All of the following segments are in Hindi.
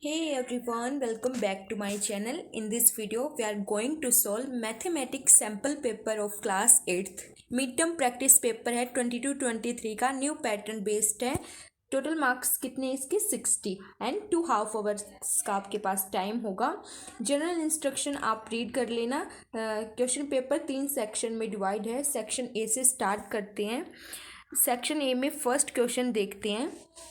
Hey everyone, welcome back to my channel. In this video, we are going to solve mathematics sample paper of class 8th. Midterm practice paper है 22-23 का, न्यू पैटर्न बेस्ड है. टोटल मार्क्स कितने इसके 60 एंड 2.5 आवर्स का आपके पास टाइम होगा. जनरल इंस्ट्रक्शन आप रीड कर लेना. क्वेश्चन पेपर 3 सेक्शन में डिवाइड है. सेक्शन ए से स्टार्ट करते हैं. सेक्शन ए में फर्स्ट क्वेश्चन देखते हैं.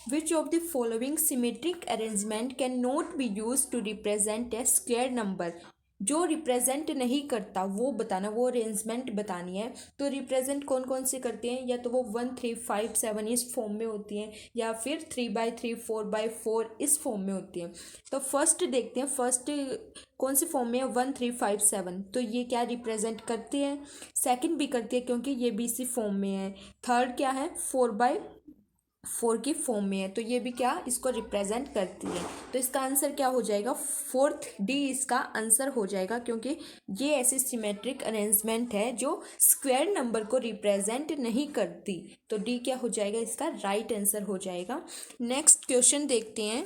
Which of the following symmetric arrangement can not be use to represent a square number. जो रिप्रेजेंट नहीं करता वो बताना, वो अरेंजमेंट बतानी है. तो रिप्रेजेंट कौन कौन से करते हैं, या तो वो 1 3 5 7 इस फॉर्म में होती हैं, या फिर 3/3 4/4 इस फॉर्म में होती हैं. तो फर्स्ट देखते हैं, फर्स्ट कौन सी फॉर्म में है, 1 3 5 7. तो ये क्या रिप्रेजेंट करते हैं. सेकंड भी करती है क्योंकि ये भी इसी फॉर्म में है. थर्ड क्या है, 4/4 की फॉर्म में है, तो ये भी क्या इसको रिप्रेजेंट करती है. तो इसका आंसर क्या हो जाएगा, फोर्थ डी इसका आंसर हो जाएगा, क्योंकि ये ऐसी सिमेट्रिक अरेंजमेंट है जो स्क्वायर नंबर को रिप्रेजेंट नहीं करती. तो डी क्या हो जाएगा, इसका राइट आंसर हो जाएगा. नेक्स्ट क्वेश्चन देखते हैं.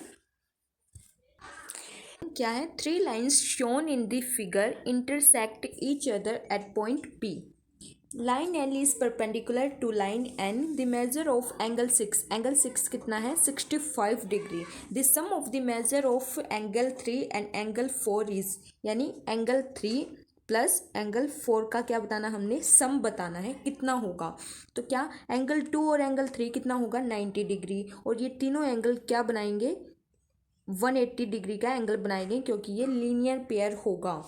क्या है, 3 lines shown in the figure intersect each other at point P. Line L is perpendicular to line N. The measure of angle 6, angle 6 कितना है 65 डिग्री. The sum of the measure of angle 3 and angle 4 is, यानी एंगल 3 प्लस एंगल 4 का क्या बताना, हमने सम बताना है कितना होगा. तो क्या एंगल 2 और एंगल 3 कितना होगा 90 डिग्री, और ये तीनों एंगल क्या बनाएंगे 180 डिग्री का एंगल बनाएंगे, क्योंकि ये लीनियर पेयर होगा.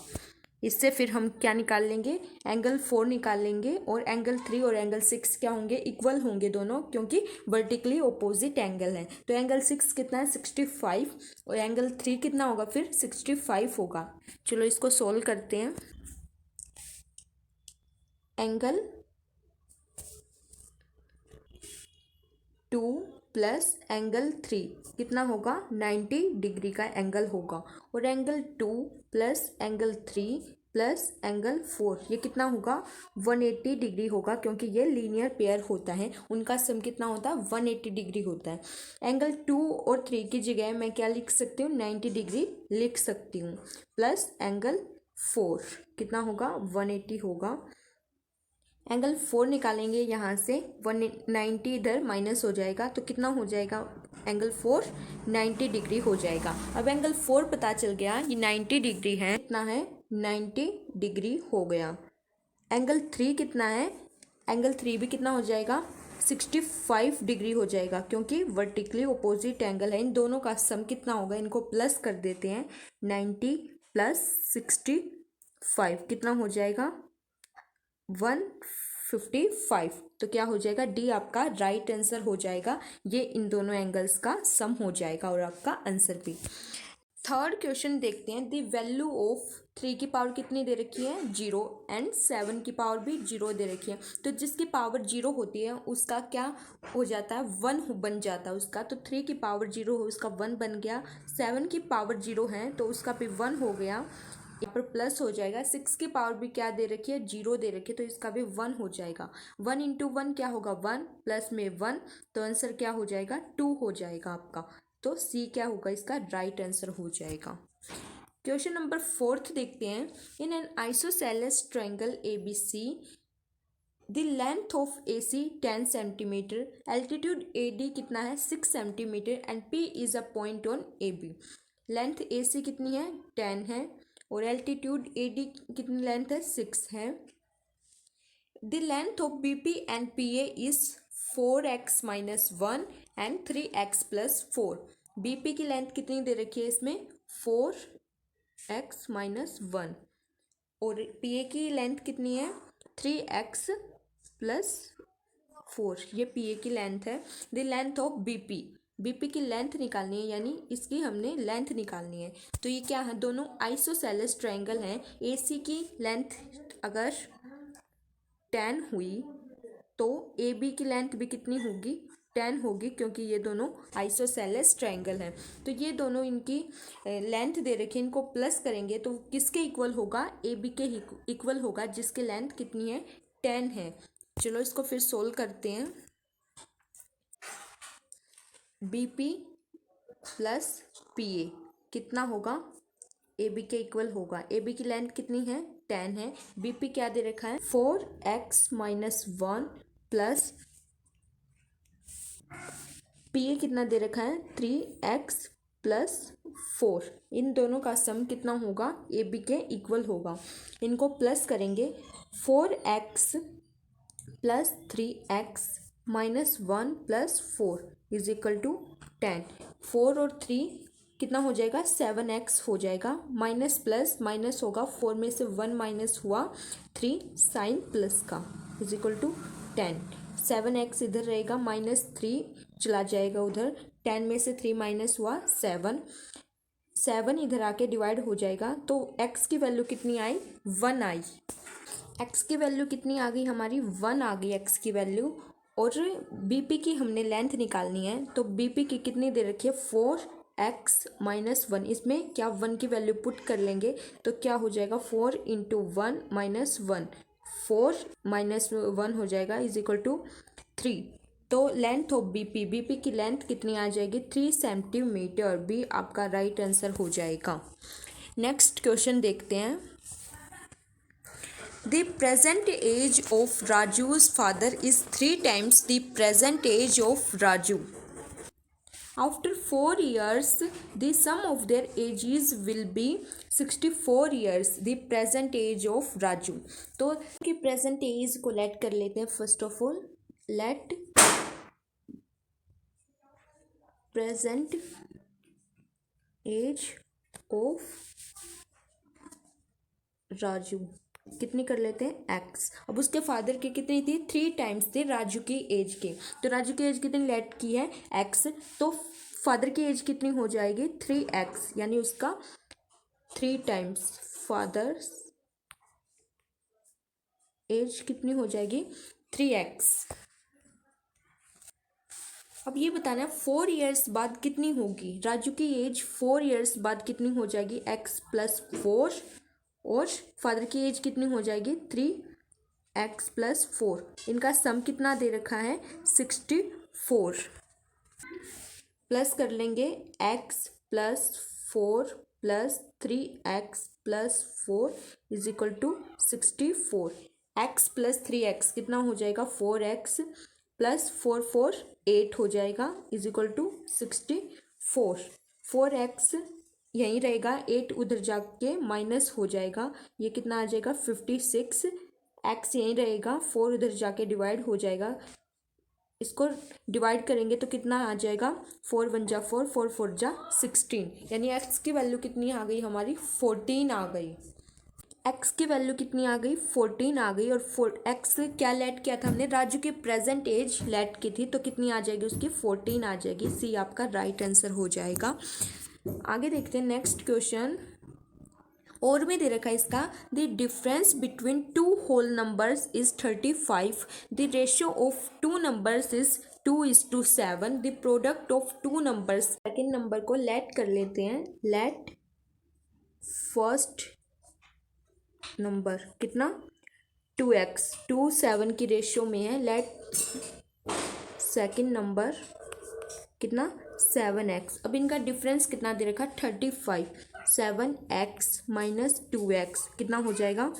इससे फिर हम क्या निकाल लेंगे, एंगल 4 निकाल लेंगे, और एंगल 3 और एंगल 6 क्या होंगे, इक्वल होंगे दोनों, क्योंकि वर्टिकली ऑपोजिट एंगल है. तो एंगल 6 कितना है 65, और एंगल 3 कितना होगा फिर 65 होगा. चलो इसको सोल्व करते हैं. एंगल 2 प्लस एंगल 3 कितना होगा 90 डिग्री का एंगल होगा, और angle 2 plus angle 3 plus angle 4 ये कितना होगा 180 डिग्री होगा, क्योंकि ये लीनियर पेयर होता है. उनका सम कितना होता है 180 डिग्री होता है. एंगल 2 और 3 की जगह मैं क्या लिख सकती हूँ 90 डिग्री लिख सकती हूँ, प्लस एंगल 4 कितना होगा 180 होगा. एंगल 4 निकालेंगे यहाँ से, 190 इधर माइनस हो जाएगा, तो कितना हो जाएगा एंगल 4 90 डिग्री हो जाएगा. अब एंगल 4 पता चल गया ये 90 डिग्री है, कितना है 90 डिग्री हो गया. एंगल 3 कितना है, एंगल 3 भी कितना हो जाएगा 65 डिग्री हो जाएगा, क्योंकि वर्टिकली अपोजिट एंगल है. इन दोनों का सम कितना होगा, इनको प्लस कर देते हैं. 90 प्लस 65 कितना हो जाएगा 155. तो क्या हो जाएगा, डी आपका राइट आंसर हो जाएगा. ये इन दोनों एंगल्स का सम हो जाएगा, और आपका आंसर भी. थर्ड क्वेश्चन देखते हैं. द वैल्यू ऑफ 3 की पावर कितनी दे रखी है 0, एंड 7 की पावर भी 0 दे रखी है. तो जिसकी पावर 0 होती है उसका क्या हो जाता है 1 बन जाता है उसका. तो 3 की पावर 0 हो उसका 1 बन गया. 7 की पावर 0 है तो उसका भी 1 हो गया. यहाँ पर प्लस हो जाएगा. 6 की पावर भी क्या दे रखी है 0 दे रखी है, तो इसका भी 1 हो जाएगा. 1 इंटू 1 क्या होगा 1, प्लस में 1, तो आंसर क्या हो जाएगा 2 हो जाएगा आपका. तो सी क्या होगा इसका राइट आंसर हो जाएगा. क्वेश्चन नंबर 4 देखते हैं. In an isosceles triangle ABC, the length of AC 10 centimetre, altitude AD कितना है 6 centimetre, and P is a point on AB. Length AC कितनी है 10 है, और एल्टीट्यूड AD कितनी लेंथ है 6 है. The length of BP and PA is 4x minus 1 and 3x plus 4. BP की लेंथ कितनी दे रखी है इसमें 4x माइनस 1, और PA की लेंथ कितनी है 3x प्लस 4. ये PA की लेंथ है. द लेंथ ऑफ BP की लेंथ निकालनी है, यानी इसकी हमने लेंथ निकालनी है. तो ये क्या है, दोनों आइसोसेलेस ट्रायंगल हैं. AC की लेंथ अगर 10 हुई तो AB की लेंथ भी कितनी होगी 10 होगी, क्योंकि ये दोनों आइसोसेलेस ट्रायंगल हैं. तो ये दोनों इनकी लेंथ दे रखी है, इनको प्लस करेंगे तो किसके इक्वल होगा AB के इक्वल होगा, जिसकी लेंथ कितनी है 10 है. चलो इसको फिर सोल्व करते हैं. BP प्लस PA कितना होगा, ए बी के इक्वल होगा। ए बी की लेंथ कितनी है, 10 है। बी पी क्या दे रखा है, 4x-1 प्लस पी ए कितना दे रखा है, 3x+4। इन दोनों का सम कितना होगा, ए बी के इक्वल होगा। इनको प्लस करेंगे, 4x+3x-1 + 4 इज इक्वल टू 10। 4 और 3 कितना हो जाएगा, 7x हो जाएगा। माइनस प्लस माइनस होगा, 4 में से 1 माइनस हुआ, 3 साइन प्लस का इज इक्वल टू 10। 7x इधर रहेगा, -3 चला जाएगा उधर, 10 में से 3 माइनस हुआ 7, 7 इधर आके डिवाइड हो जाएगा। तो x की वैल्यू कितनी आई, 1 आई। x की वैल्यू कितनी आ गई हमारी, 1 आ गई x की वैल्यू। और bp की हमने लेंथ निकालनी है, तो bp की कितनी दे रखी है, 4x-1। इसमें क्या 1 की वैल्यू पुट कर लेंगे तो क्या हो जाएगा, 4 × 1 - 1, 4 - 1 हो जाएगा इज इक्वल टू 3। तो लेंथ ऑफ बीपी की लेंथ कितनी आ जाएगी, 3 सेंटीमीटर। बी आपका राइट आंसर हो जाएगा। नेक्स्ट क्वेश्चन देखते हैं। The present age of Raju's father is 3 times the present age of Raju. After 4 years, the sum of their ages will be 64 years. The present age of Raju. तो कि present age को let कर लेते हैं। First of all, let present age of Raju कितनी कर लेते हैं, x। अब उसके फादर की कितनी थी, 3 टाइम्स थे राजू की एज के। तो राजू की एज कितनी लेट की है, x। तो फादर की एज कितनी हो जाएगी, 3x, यानी उसका 3 टाइम्स फादर्स एज कितनी हो जाएगी, 3x। अब ये बताना है 4 इयर्स बाद कितनी होगी, राजू की एज 4 इयर्स बाद कितनी हो जाएगी, x+4, और फादर की एज कितनी हो जाएगी, 3x+4। इनका सम कितना दे रखा है, 64। प्लस कर लेंगे, x+4 + 3x+4 is equal to 64। x + 3x कितना हो जाएगा, 4x + 4 4 8 हो जाएगा इज इक्वल टू 64। 4x यहीं रहेगा, 8 उधर जाके माइनस हो जाएगा, ये कितना आ जाएगा, 56। x यहीं रहेगा, 4 उधर जाके डिवाइड हो जाएगा। इसको डिवाइड करेंगे तो कितना आ जाएगा, 4 × 1 = 4, 4 × 4 = 16, यानी x की वैल्यू कितनी आ गई हमारी, 14 आ गई। x की वैल्यू कितनी आ गई, 14 आ गई। और x क्या लेट किया था हमने, राजू की प्रेजेंट एज लेट की थी, तो कितनी आ जाएगी उसकी, 14 आ जाएगी। सी आपका राइट आंसर हो जाएगा। आगे देखते हैं नेक्स्ट क्वेश्चन। और में दे रखा है इसका, the difference between 2 whole numbers is 35। The ratio of 2 numbers is 2:7। The product of 2 numbers, second number को लेट कर लेते हैं, लेट फर्स्ट नंबर कितना, 2x, 2 7 की रेशियो में है। लेट सेकेंड नंबर कितना, 7x। अब इनका डिफरेंस कितना दे रखा, 35। 7x - 2x कितना हो जाएगा,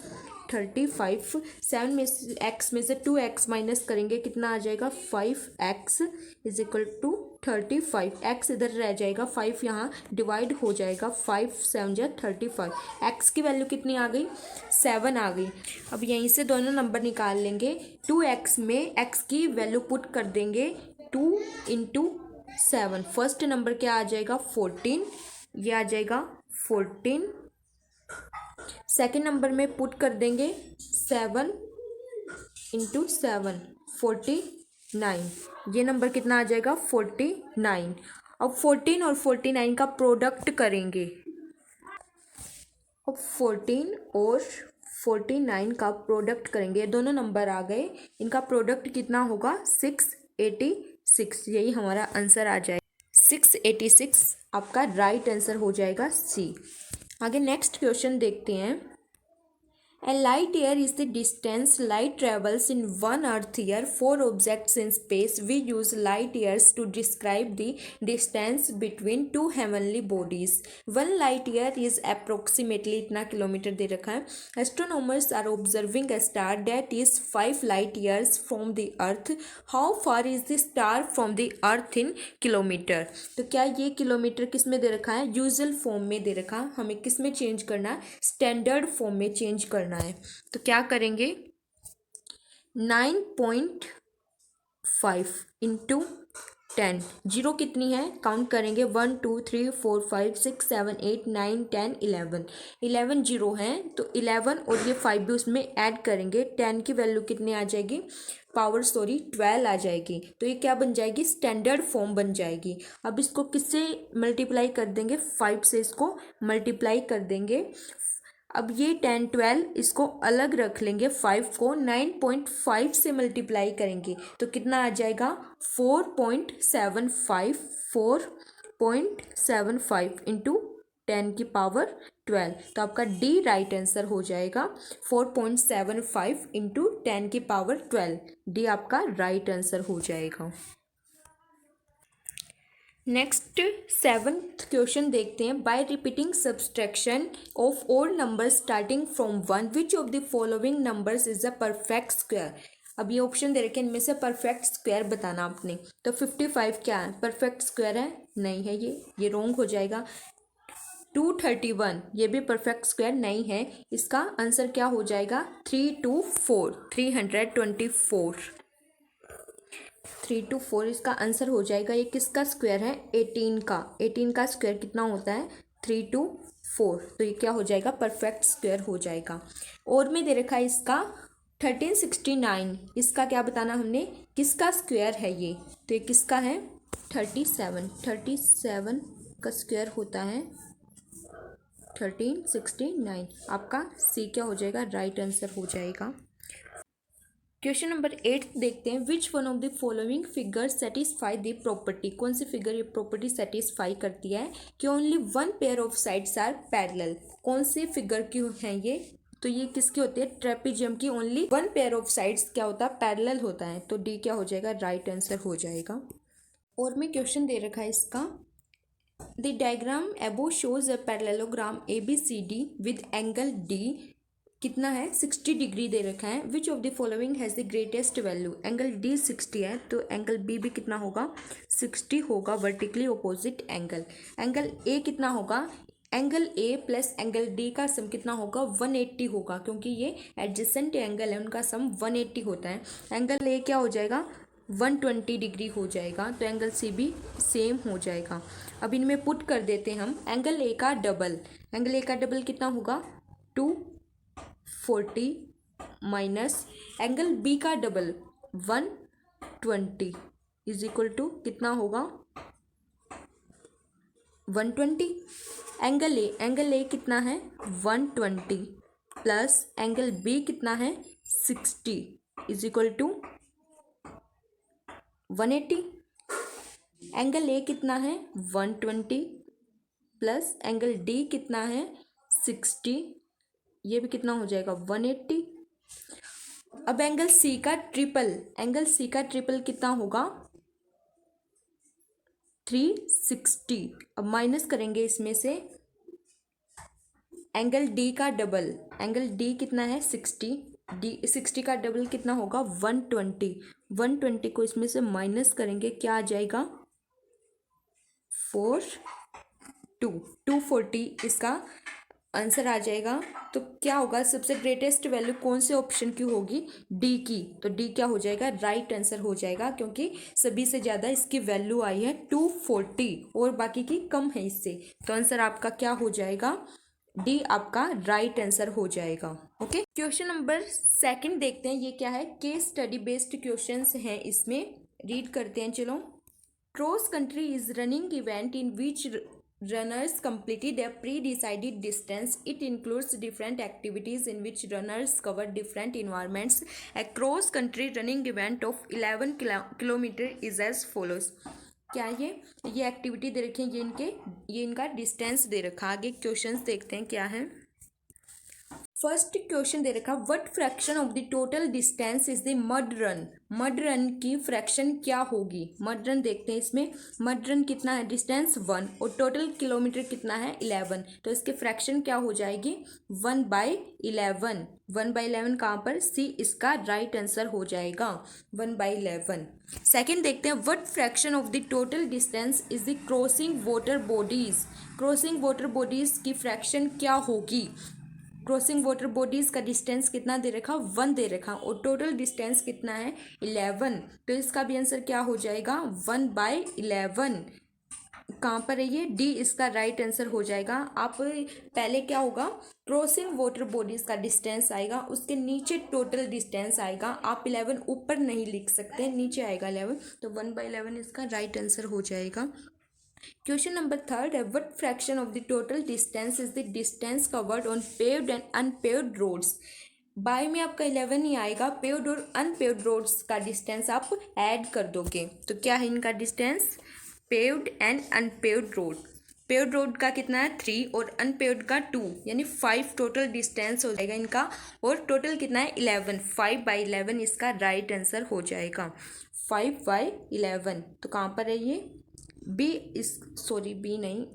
35। 7 में से x में से 2x माइनस करेंगे, कितना आ जाएगा, 5x is equal to 35। x इधर रह जाएगा, 5 यहाँ डिवाइड हो जाएगा, 5 7 = 35। x की वैल्यू कितनी आ गई, 7 आ गई। अब यहीं से दोनों नंबर निकाल लेंगे। 2x में x की वैल्यू पुट कर देंगे, 2 × 7। फर्स्ट नंबर क्या आ जाएगा, 14, ये आ जाएगा 14। सेकेंड नंबर में पुट कर देंगे 7 × 7, 49। ये नंबर कितना आ जाएगा, 49। अब 14 और 49 का प्रोडक्ट करेंगे। अब 14 और 49 का प्रोडक्ट करेंगे, दोनों नंबर आ गए, इनका प्रोडक्ट कितना होगा, 686। यही हमारा आंसर आ जाएगा, 686 आपका राइट आंसर हो जाएगा सी। आगे नेक्स्ट क्वेश्चन देखते हैं। A light year is the distance light travels in one Earth year for objects in space. We use light years to describe the distance between two heavenly bodies. One light year is approximately इतना किलोमीटर दे रखा है. Astronomers are observing a star that is 5 light years from the Earth. How far is the star from the Earth in kilometre? तो क्या ये किलोमीटर किस में दे रखा है? यूजुअल फॉर्म में दे रखा है. हमें किस में चेंज करना है? स्टैंडर्ड फॉर्म में चेंज करना है. तो क्या करेंगे? 9.5 इंटू 10. जीरो कितनी है? काउंट करेंगे 1 2 3 4 5 6 7 8 9 10 11. 11 जीरो हैं तो 11 और ये 5 भी उसमें ऐड करेंगे. 10 की वैल्यू कितनी आ जाएगी? 12 आ जाएगी. तो ये क्या बन जाएगी? स्टैंडर्ड फॉर्म बन जाएगी. अब इसको किससे मल्टीप्लाई कर देंगे? 5 से इसको मल्टीप्लाई कर देंगे. अब ये 10 12 इसको अलग रख लेंगे. 5 को 9.5 से मल्टीप्लाई करेंगे तो कितना आ जाएगा? 4.75 इंटू 10 की पावर 12. तो आपका डी राइट आंसर हो जाएगा. 4.75 इंटू 10 की पावर 12. डी आपका राइट आंसर हो जाएगा. नेक्स्ट 7th क्वेश्चन देखते हैं. Bye repeating subtraction of all numbers starting from 1 which of the following numbers is a perfect square. अब ये ऑप्शन दे रखे हैं, इनमें से परफेक्ट स्क्वायर बताना आपने. तो 55 क्या है? परफेक्ट स्क्वायर है? नहीं है. ये रॉन्ग हो जाएगा. 231 ये भी परफेक्ट स्क्वायर नहीं है. इसका आंसर क्या हो जाएगा? 324 324 इसका आंसर हो जाएगा. ये किसका स्क्वायर है? 18 का. 18 का स्क्वायर कितना होता है? 324. तो ये क्या हो जाएगा? परफेक्ट स्क्वायर हो जाएगा. और में दे रखा है इसका 1369. इसका क्या बताना हमने? किसका स्क्वायर है ये? तो ये किसका है? 37 का स्क्वायर होता है 1369. आपका सी क्या हो जाएगा? राइट आंसर हो जाएगा. क्वेश्चन नंबर 8 देखते हैं. Which one of the following figure satisfy the property. कौन सी फिगर ये प्रॉपर्टी सेटिस्फाई करती है कि only one pair of sides are parallel. कौन सी फिगर की हैं ये? तो ये किसकी होती है? ट्रेपेजियम की. Only one pair of sides क्या होता है? पैरेलल होता है. तो डी क्या हो जाएगा? राइट आंसर हो जाएगा. और में क्वेश्चन दे रखा है इसका. The diagram above shows a parallelogram ABCD with angle D कितना है? 60 डिग्री दे रखा है. विच of the following has the greatest value. Angle D 60 है तो एंगल B भी कितना होगा? 60 होगा. Vertically opposite angle. Angle A कितना होगा? Angle A plus angle D का सम कितना होगा? 180 होगा क्योंकि ये एडजेसेंट एंगल है. उनका सम 180 होता है. एंगल A क्या हो जाएगा? 120 डिग्री हो जाएगा. तो एंगल C भी सेम हो जाएगा. अब इनमें पुट कर देते हैं हम. एंगल A का डबल. एंगल A का डबल कितना होगा? 240 माइनस एंगल B का डबल 120 इज इक्वल टू कितना होगा? 120. एंगल A कितना है? 120 प्लस एंगल B कितना है? 60 is equal to 180. Angle A कितना है? 120 प्लस एंगल D कितना है? 60. ये भी कितना हो जाएगा? 180. अब एंगल C का ट्रिपल कितना होगा? 360. अब माइनस करेंगे इसमें से एंगल D का डबल. एंगल D कितना है? 60. 60 का डबल कितना होगा? 120. 120 को इसमें से माइनस करेंगे, क्या आ जाएगा? 240 इसका आंसर आ जाएगा. तो क्या होगा? सबसे ग्रेटेस्ट वैल्यू कौन से ऑप्शन की होगी? डी की. तो डी क्या हो जाएगा? राइट आंसर हो जाएगा क्योंकि सभी से ज़्यादा इसकी वैल्यू आई है 240 और बाकी की कम है इससे. तो आंसर आपका क्या हो जाएगा? डी आपका राइट आंसर हो जाएगा. ओके. क्वेश्चन नंबर 2 देखते हैं. ये क्या है? केस स्टडी बेस्ड क्वेश्चंस हैं इसमें. रीड करते हैं. चलो. Cross country is running event in which runners completed a pre-decided distance. It includes different activities in which runners cover different environments. A cross-country running event of 11 kilometer is as follows. क्या ये एक्टिविटी दे रखी है? ये इनका डिस्टेंस दे रखा. आगे क्वेश्चंस देखते हैं क्या है. फर्स्ट क्वेश्चन दे रखा, what fraction of the total distance is the mud run. Mud run की फ्रैक्शन क्या होगी। मड रन देखते हैं इसमें, मड रन कितना है डिस्टेंस 1 और टोटल किलोमीटर कितना है 11, तो इसके फ्रैक्शन क्या हो जाएगी 1/11। 1/11 कहाँ पर, सी इसका राइट आंसर हो जाएगा 1/11। सेकेंड देखते हैं, what fraction of the total distance is the crossing water bodies. Crossing water bodies की फ्रैक्शन क्या होगी। क्रॉसिंग वाटर बॉडीज का डिस्टेंस कितना दे रखा 1 दे रखा और टोटल डिस्टेंस कितना है 11, तो इसका भी आंसर क्या हो जाएगा 1/11। कहाँ पर है ये, डी इसका राइट आंसर हो जाएगा। आप पहले क्या होगा, क्रॉसिंग वाटर बॉडीज का डिस्टेंस आएगा, उसके नीचे टोटल डिस्टेंस आएगा। आप 11 ऊपर नहीं लिख सकते, नीचे आएगा 11, तो 1/11 इसका राइट आंसर हो जाएगा। क्वेश्चन नंबर थर्ड है, what fraction of the total distance is the distance covered on paved and unpaved roads. By में आपका 11 ही आएगा, पेव्ड और अनपेव्ड रोड्स का डिस्टेंस आप ऐड कर दोगे, तो क्या है इनका distance, paved and unpaved road. Paved road का कितना है 3 और अनपेव्ड का 2, यानी 5 टोटल डिस्टेंस हो जाएगा इनका, और टोटल कितना है 11, 5/11 इसका राइट आंसर हो जाएगा 5/11। तो कहाँ पर है ये, बी इस, सॉरी बी नहीं,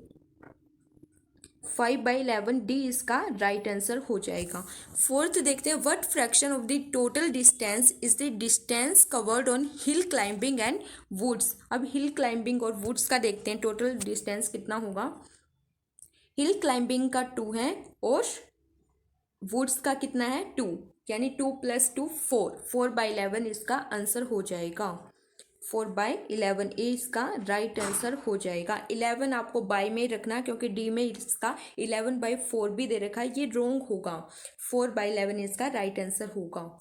5/11 डी इसका राइट आंसर हो जाएगा। फोर्थ देखते हैं, what fraction of the total distance is the distance covered on hill climbing and woods. अब हिल क्लाइंबिंग और वुड्स का देखते हैं टोटल डिस्टेंस कितना होगा। हिल क्लाइंबिंग का 2 है और वुड्स का कितना है 2, यानी 2 + 2 4, 4/11 इसका आंसर हो जाएगा 4/11, ए इसका राइट आंसर हो जाएगा। 11 आपको बाय में रखना क्योंकि डी में इसका 11/4 भी दे रखा है, ये रॉन्ग होगा, 4/11 इसका राइट आंसर होगा।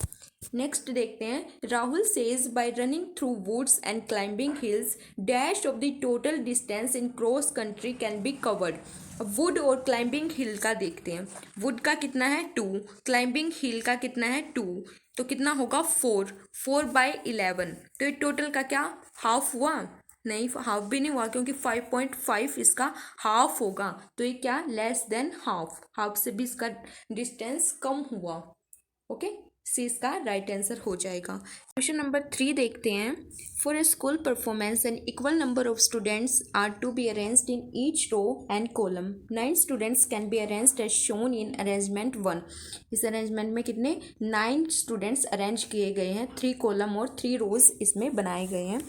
नेक्स्ट देखते हैं, Rahul says by running through woods and climbing hills dash of the total distance in cross country can be covered. Wood और क्लाइंबिंग हिल का देखते हैं, वुड का कितना है 2, क्लाइंबिंग हिल का कितना है 2, तो कितना होगा 4, 4/11, तो ये टोटल का क्या हाफ हुआ, नहीं हाफ भी नहीं हुआ क्योंकि 5.5 इसका हाफ होगा, तो ये क्या लेस देन हाफ, हाफ से भी इसका डिस्टेंस कम हुआ। ओके, सी इसका राइट आंसर हो जाएगा। क्वेश्चन नंबर 3 देखते हैं, for a school performance an equal number of students are to be arranged in each row and column, 9 students can be arranged as shown in arrangement 1। इस अरेंजमेंट में कितने 9 स्टूडेंट्स अरेंज किए गए हैं, 3 कॉलम और 3 रोज इसमें बनाए गए हैं।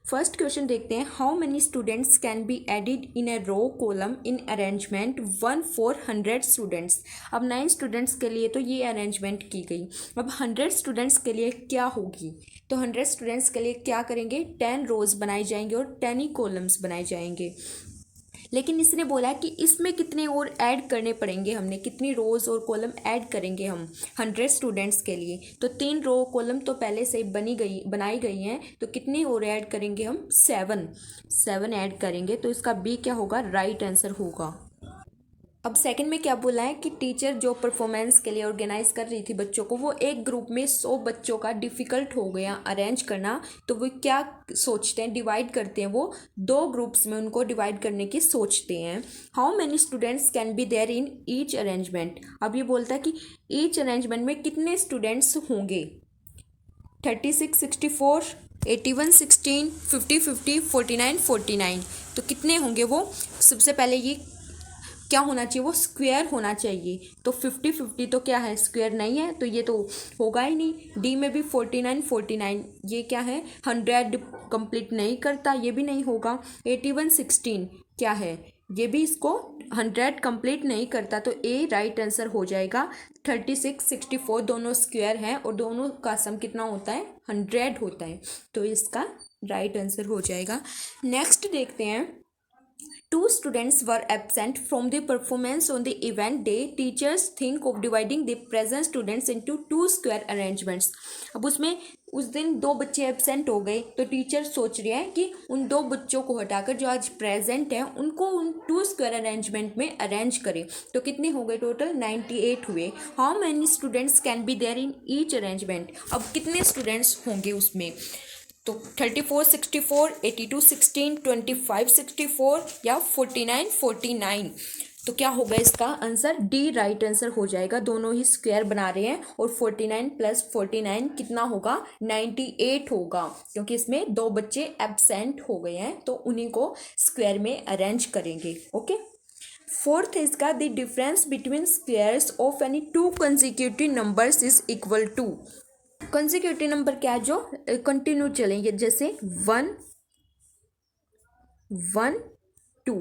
फर्स्ट क्वेश्चन देखते हैं, how many students can be added in a row column in arrangement 1 for 100 students. अब 9 स्टूडेंट्स के लिए तो ये अरेंजमेंट की गई, अब 100 स्टूडेंट्स के लिए क्या होगी, तो 100 स्टूडेंट्स के लिए क्या करेंगे 10 रोज बनाई जाएंगे और 10 ही कॉलम्स बनाए जाएंगे। लेकिन इसने बोला कि इसमें कितने और ऐड करने पड़ेंगे, हमने कितनी रोज़ और कॉलम ऐड करेंगे हम 100 स्टूडेंट्स के लिए, तो 3 रो कॉलम तो पहले से बनाई गई हैं, तो कितनी और ऐड करेंगे हम 7 ऐड करेंगे, तो इसका बी क्या होगा राइट आंसर होगा। अब सेकंड में क्या बोला है कि टीचर जो परफॉर्मेंस के लिए ऑर्गेनाइज कर रही थी बच्चों को, वो एक ग्रुप में 100 बच्चों का डिफ़िकल्ट हो गया अरेंज करना, तो वो क्या सोचते हैं डिवाइड करते हैं, वो 2 ग्रुप्स में उनको डिवाइड करने की सोचते हैं। How many students can be there in each arrangement. अब ये बोलता है कि ईच अरेंजमेंट में कितने स्टूडेंट्स होंगे, 36, 64, 81, 16, 50, 50, 49, 49, तो कितने होंगे वो। सबसे पहले ये क्या होना चाहिए, वो स्क्वायर होना चाहिए, तो 50-50 तो क्या है स्क्वायर नहीं है, तो ये तो होगा ही नहीं। डी में भी 49-49 ये क्या है 100 कंप्लीट नहीं करता, ये भी नहीं होगा। 81-16 क्या है, ये भी इसको 100 कंप्लीट नहीं करता, तो ए राइट आंसर हो जाएगा। 36-64 दोनों स्क्वायर हैं और दोनों का सम कितना होता है 100 होता है, तो इसका राइट आंसर हो जाएगा। नेक्स्ट देखते हैं, 2 students were absent from the performance on the event day. Teachers think of dividing the present students into 2 square arrangements. अब उसमें उस दिन 2 बच्चे एबसेंट हो गए, तो टीचर सोच रहे हैं कि उन 2 बच्चों को हटाकर जो आज प्रेजेंट हैं उनको उन 2 स्क्वायर अरेंजमेंट में अरेंज करें, तो कितने हो गए टोटल 98 हुए। How many students can be there in each arrangement. अब कितने स्टूडेंट्स होंगे उसमें, तो 34-64, 82-16, 25-64 या 49-49, तो क्या होगा इसका आंसर, डी राइट आंसर हो जाएगा। दोनों ही स्क्वायर बना रहे हैं और 49 प्लस 49 कितना होगा, 98 होगा, क्योंकि इसमें 2 बच्चे एब्सेंट हो गए हैं तो उन्हीं को स्क्वायर में अरेंज करेंगे। ओके, फोर्थ इसका, the difference between squares of any 2 consecutive numbers is equal to. Consecutive number क्या है, जो कंटिन्यू चलेंगे, जैसे 1 1 2।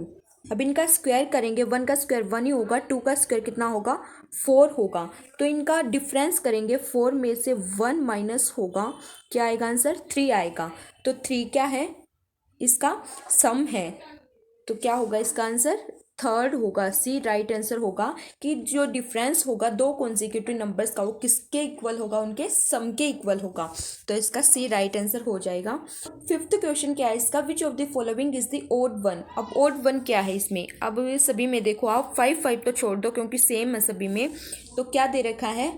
अब इनका स्क्वायर करेंगे, 1 का स्क्वायर 1 ही होगा, 2 का स्क्वायर कितना होगा, 4 होगा। तो इनका डिफरेंस करेंगे, 4 में से 1 माइनस होगा, क्या आएगा आंसर, 3 आएगा। तो 3 क्या है, इसका सम है। तो क्या होगा इसका आंसर, थर्ड होगा, सी राइट आंसर होगा कि जो डिफरेंस होगा 2 कॉन्जिक्यूटिव नंबर्स का वो किसके इक्वल होगा, उनके सम के इक्वल होगा। तो इसका सी राइट आंसर हो जाएगा। फिफ्थ क्वेश्चन क्या है इसका, which of the following is the odd one. अब ओड वन क्या है इसमें, अब सभी में देखो आप 5 5 तो छोड़ दो क्योंकि सेम है सभी में। तो क्या दे रखा है,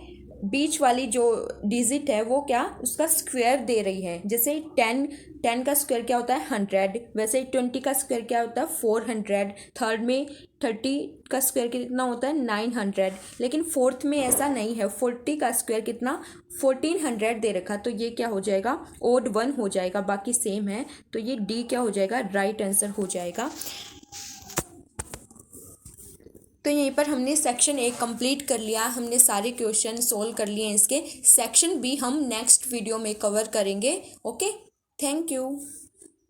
बीच वाली जो डिजिट है वो क्या, उसका स्क्वायर दे रही है। जैसे 10 का स्क्वायर क्या होता है 100, वैसे ही 20 का स्क्वायर क्या होता है 400, थर्ड में 30 का स्क्वायर कितना होता है 900, लेकिन फोर्थ में ऐसा नहीं है, 40 का स्क्वायर कितना 1400 दे रखा। तो ये क्या हो जाएगा, ओड वन हो जाएगा, बाकी सेम है। तो ये डी क्या हो जाएगा, राइट आंसर हो जाएगा। तो यहीं पर हमने सेक्शन ए कंप्लीट कर लिया, हमने सारे क्वेश्चन सोल्व कर लिए हैं। इसके सेक्शन बी हम नेक्स्ट वीडियो में कवर करेंगे। Okay, thank you.